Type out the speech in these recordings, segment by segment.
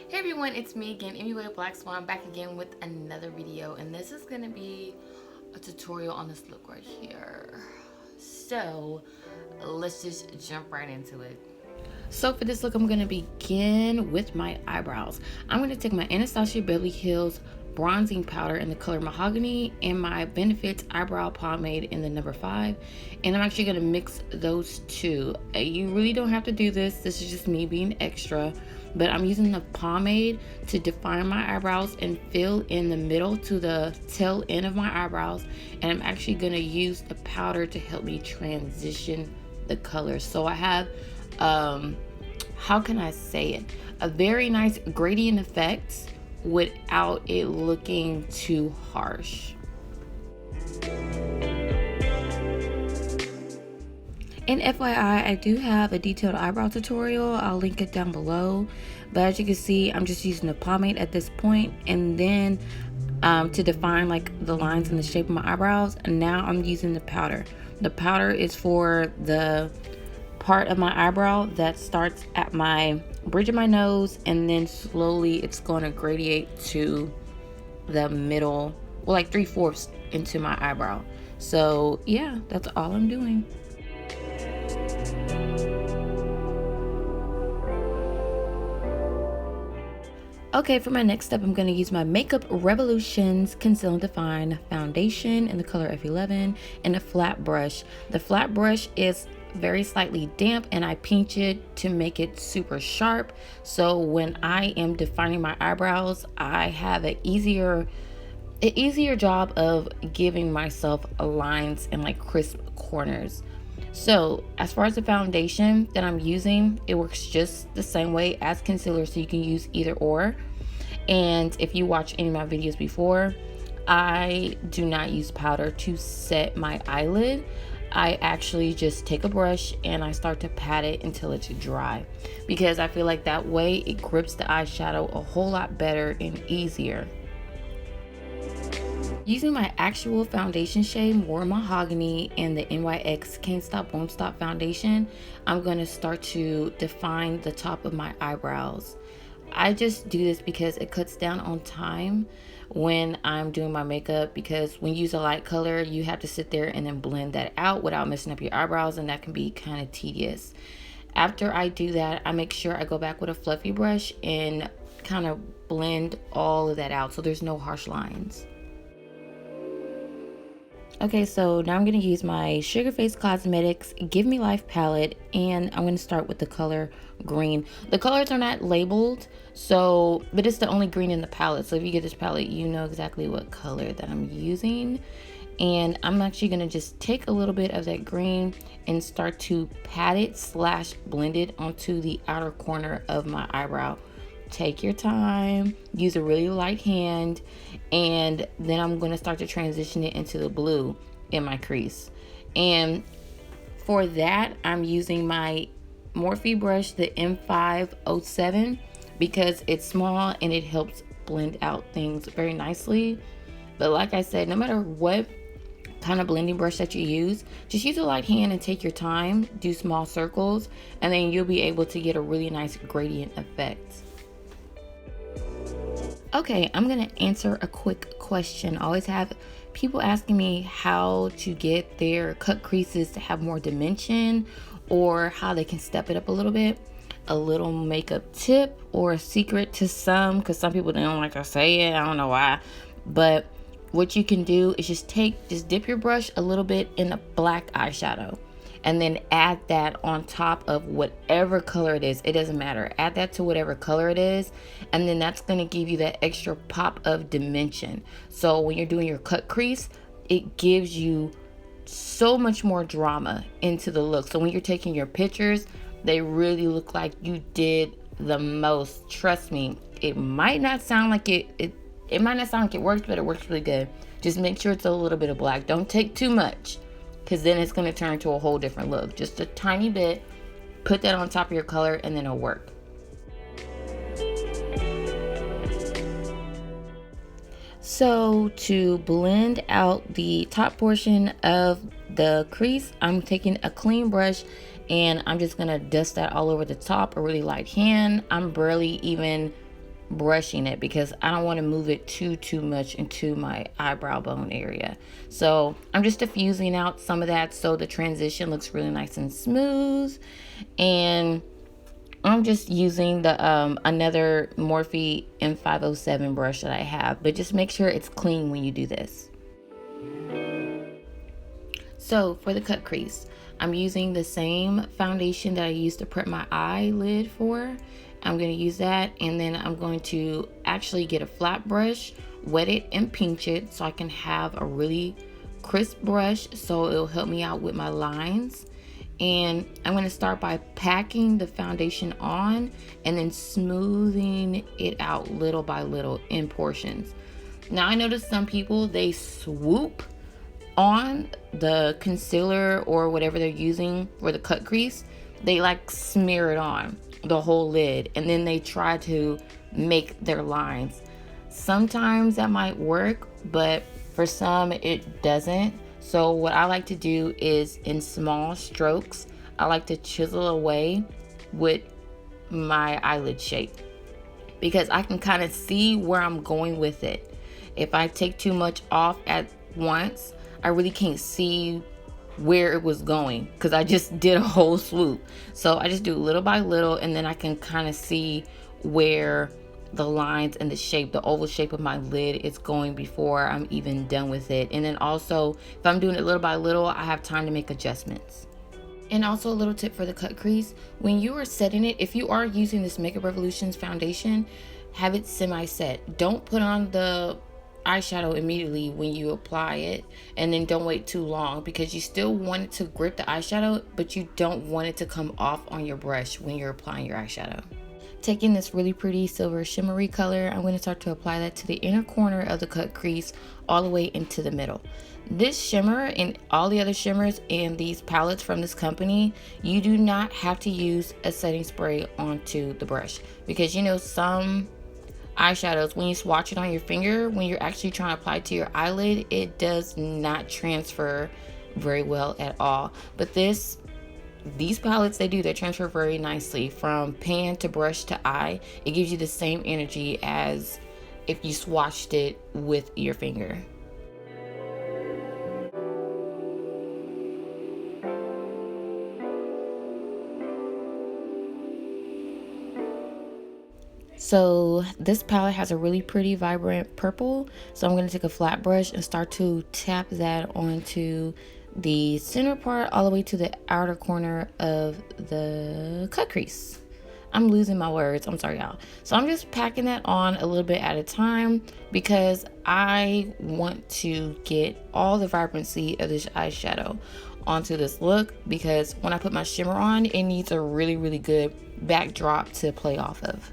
Hey everyone, it's me again, Anyway Black Swan, back again with another video, and this is gonna be a tutorial on this look right here. So let's just jump right into it. So for this look, I'm gonna begin with my eyebrows. I'm gonna take my Anastasia Beverly Hills bronzing powder in the color Mahogany and my Benefits eyebrow pomade in the number 5, and I'm actually gonna mix those two. You really don't have to do this. This is just me being extra, but I'm using the pomade to define my eyebrows and fill in the middle to the tail end of my eyebrows, and I'm actually gonna use the powder to help me transition the colors. So I have how can I say it, a very nice gradient effect without it looking too harsh. And FYI, I do have a detailed eyebrow tutorial. I'll link it down below. But as you can see, I'm just using the pomade at this point, and then to define like the lines and the shape of my eyebrows. And now I'm using the powder. The powder is for the part of my eyebrow that starts at my bridge of my nose, and then slowly it's going to gradate to the middle, well, like 3/4 into my eyebrow. So yeah, that's all I'm doing. Okay, for my next step, I'm going to use my Makeup Revolutions Conceal and Define Foundation in the color F11 and a flat brush. The flat brush is very slightly damp, and I pinch it to make it super sharp. So when I am defining my eyebrows, I have an easier job of giving myself lines and like crisp corners. So as far as the foundation that I'm using, it works just the same way as concealer, so you can use either or. And if you watch any of my videos before, I do not use powder to set my eyelid. I actually just take a brush and I start to pat it until it's dry, because I feel like that way it grips the eyeshadow a whole lot better and easier. Using my actual foundation shade, more Mahogany, and the NYX Can't Stop Won't Stop foundation, I'm going to start to define the top of my eyebrows. I just do this because it cuts down on time when I'm doing my makeup, because when you use a light color, you have to sit there and then blend that out without messing up your eyebrows, and that can be kind of tedious. After I do that, I make sure I go back with a fluffy brush and kind of blend all of that out so there's no harsh lines. Okay, so now I'm going to use my SugaFace Cosmetics Give Me Life palette, and I'm going to start with the color green. The colors are not labeled, so, but it's the only green in the palette. So if you get this palette, you know exactly what color that I'm using. And I'm actually going to just take a little bit of that green and start to pat it slash blend it onto the outer corner of my eyebrow. Take your time, use a really light hand, and then I'm going to start to transition it into the blue in my crease. And for that, I'm using my Morphe brush, the M507, because it's small and it helps blend out things very nicely. But like I said, no matter what kind of blending brush that you use, just use a light hand and take your time, do small circles, and then you'll be able to get a really nice gradient effect. Okay, I'm gonna answer a quick question. I always have people asking me how to get their cut creases to have more dimension, or how they can step it up a little bit. A little makeup tip or a secret to some, because some people don't like to say it, I don't know why. But what you can do is just dip your brush a little bit in a black eyeshadow, and then add that on top of whatever color it is. It doesn't matter. Add that to whatever color it is, and then that's going to give you that extra pop of dimension. So when you're doing your cut crease, it gives you so much more drama into the look. So when you're taking your pictures, they really look like you did the most. Trust me, it might not sound like it might not sound like it works, but it works really good. Just make sure it's a little bit of black. Don't take too much, because then it's going to turn into a whole different look. Just a tiny bit, put that on top of your color, and then it'll work. So to blend out the top portion of the crease, I'm taking a clean brush and I'm just going to dust that all over the top, a really light hand. I'm barely even brushing it because I don't want to move it too much into my eyebrow bone area. So I'm just diffusing out some of that so the transition looks really nice and smooth. And I'm just using the another Morphe M507 brush that I have, but just make sure it's clean when you do this. So for the cut crease, I'm using the same foundation that I used to prep my eyelid for. I'm going to use that, and then I'm going to actually get a flat brush, wet it and pinch it so I can have a really crisp brush so it'll help me out with my lines. And I'm going to start by packing the foundation on and then smoothing it out little by little in portions. Now I noticed some people, they swoop on the concealer or whatever they're using for the cut crease. They like smear it on the whole lid and then they try to make their lines. Sometimes that might work, but for some it doesn't. So what I like to do is in small strokes, I like to chisel away with my eyelid shape because I can kind of see where I'm going with it. If I take too much off at once, I really can't see where it was going because I just did a whole swoop. So I just do little by little, and then I can kind of see where the lines and the shape, the oval shape of my lid is going before I'm even done with it. And then also, if I'm doing it little by little, I have time to make adjustments. And also a little tip for the cut crease, when you are setting it, if you are using this Makeup Revolution's foundation, have it semi-set. Don't put on the eyeshadow immediately when you apply it, and then don't wait too long because you still want it to grip the eyeshadow, but you don't want it to come off on your brush when you're applying your eyeshadow. Taking this really pretty silver shimmery color, I'm going to start to apply that to the inner corner of the cut crease all the way into the middle. This shimmer and all the other shimmers and these palettes from this company, you do not have to use a setting spray onto the brush because you know some eyeshadows, when you swatch it on your finger, when you're actually trying to apply it to your eyelid, it does not transfer very well at all. But these palettes, they transfer very nicely from pan to brush to eye. It gives you the same energy as if you swatched it with your finger. So this palette has a really pretty vibrant purple, so I'm going to take a flat brush and start to tap that onto the center part all the way to the outer corner of the cut crease. I'm losing my words, I'm sorry y'all. So I'm just packing that on a little bit at a time because I want to get all the vibrancy of this eyeshadow onto this look, because when I put my shimmer on, it needs a really good backdrop to play off of.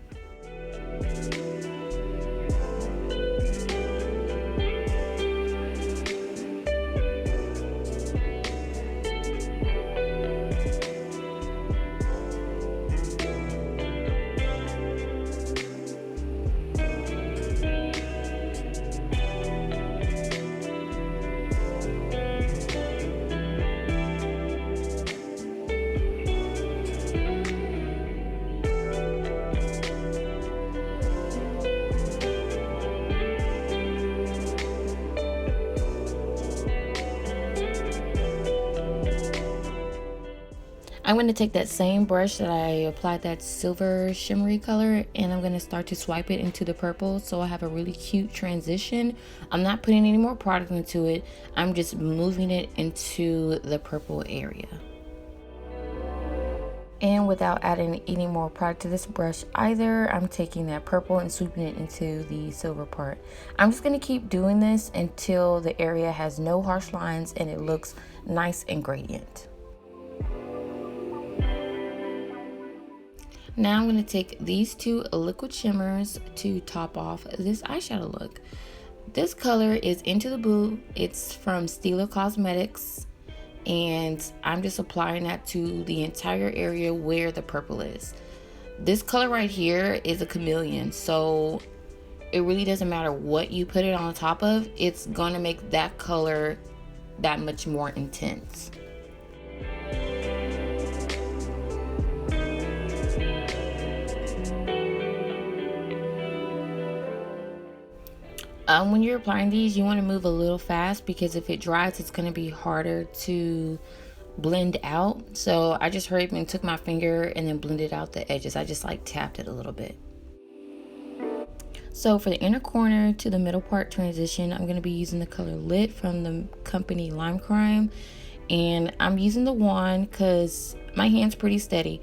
I'm going to take that same brush that I applied that silver shimmery color, and I'm going to start to swipe it into the purple so I have a really cute transition. I'm not putting any more product into it. I'm just moving it into the purple area. And without adding any more product to this brush either, I'm taking that purple and sweeping it into the silver part. I'm just going to keep doing this until the area has no harsh lines and it looks nice and gradient. Now I'm going to take these two liquid shimmers to top off this eyeshadow look. This color is Into the Blue. It's from Stila Cosmetics, and I'm just applying that to the entire area where the purple is. This color right here is a chameleon, so it really doesn't matter what you put it on top of, it's going to make that color that much more intense. When you're applying these, you want to move a little fast because if it dries, it's going to be harder to blend out. So I just hurried and took my finger and then blended out the edges. I just like tapped it a little bit. So for the inner corner to the middle part transition, I'm going to be using the color Lit from the company Lime Crime. And I'm using the wand because my hand's pretty steady.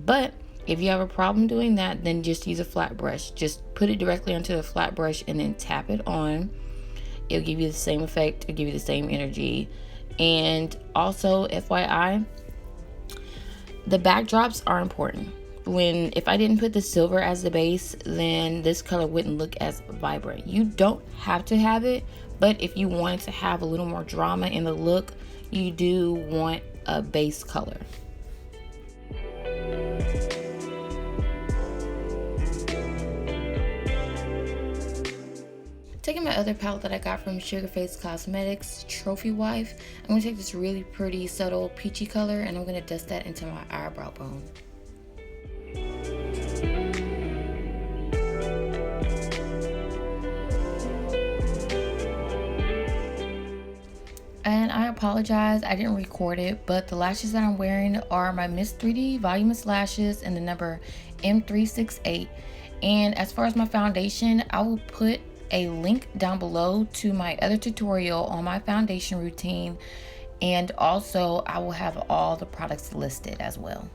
But if you have a problem doing that, then just use a flat brush. Just put it directly onto the flat brush and then tap it on. It'll give you the same effect. It'll give you the same energy. And also, FYI, the backdrops are important. If I didn't put the silver as the base, then this color wouldn't look as vibrant. You don't have to have it, but if you wanted to have a little more drama in the look, you do want a base color. Taking my other palette that I got from SugaFace Cosmetics, Trophy Wife, I'm going to take this really pretty subtle peachy color and I'm going to dust that into my eyebrow bone. And I apologize, I didn't record it, but the lashes that I'm wearing are my Miss 3D Voluminous Lashes in the number M368. And as far as my foundation, I will put a link down below to my other tutorial on my foundation routine. And also, I will have all the products listed as well.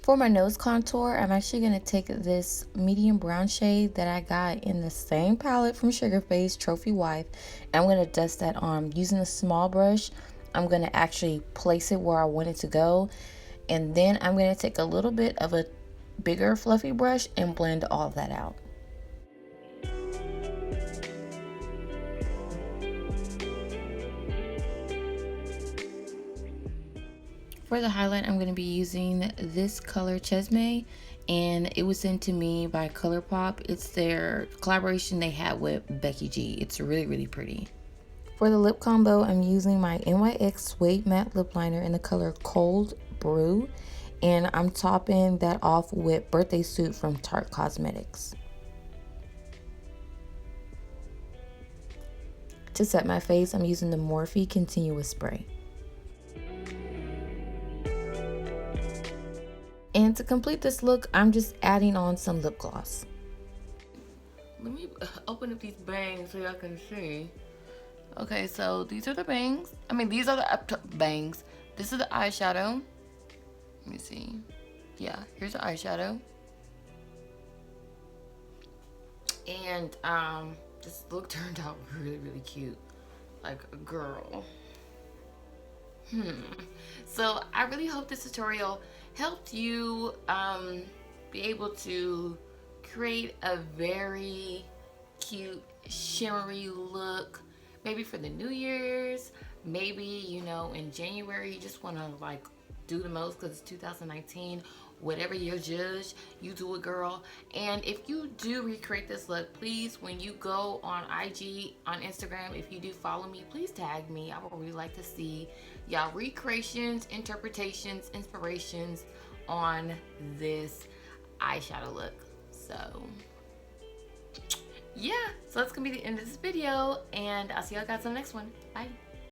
For my nose contour, I'm actually going to take this medium brown shade that I got in the same palette from SugaFace, Trophy Wife, and I'm going to dust that on. Using a small brush, I'm going to actually place it where I want it to go, and then I'm going to take a little bit of a bigger fluffy brush and blend all of that out. For the highlight, I'm going to be using this color Chisme, and it was sent to me by ColourPop. It's their collaboration they had with BeckyG. It's really, really pretty. For the lip combo, I'm using my NYX Suède Matte Lip Liner in the color Cold Brew, and I'm topping that off with Birthday Suit from Tarte Cosmetics. To set my face, I'm using the Morphe Continuous Spray. And to complete this look, I'm just adding on some lip gloss. Let me open up these bangs so y'all can see. Okay, so these are the bangs. These are the up top bangs. This is the eyeshadow. Let me see. Yeah, here's the eyeshadow. And this look turned out really, really cute. Like a girl. So I really hope this tutorial helped you be able to create a very cute shimmery look, maybe for the New Year's, maybe, you know, in January you just want to like do the most because it's 2019. Whatever your judge, you do it, girl. And if you do recreate this look, please, when you go on IG, on Instagram, if you do follow me, please tag me. I would really like to see y'all recreations, interpretations, inspirations on this eyeshadow look. So yeah, so that's gonna be the end of this video, and I'll see y'all guys on the next one. Bye.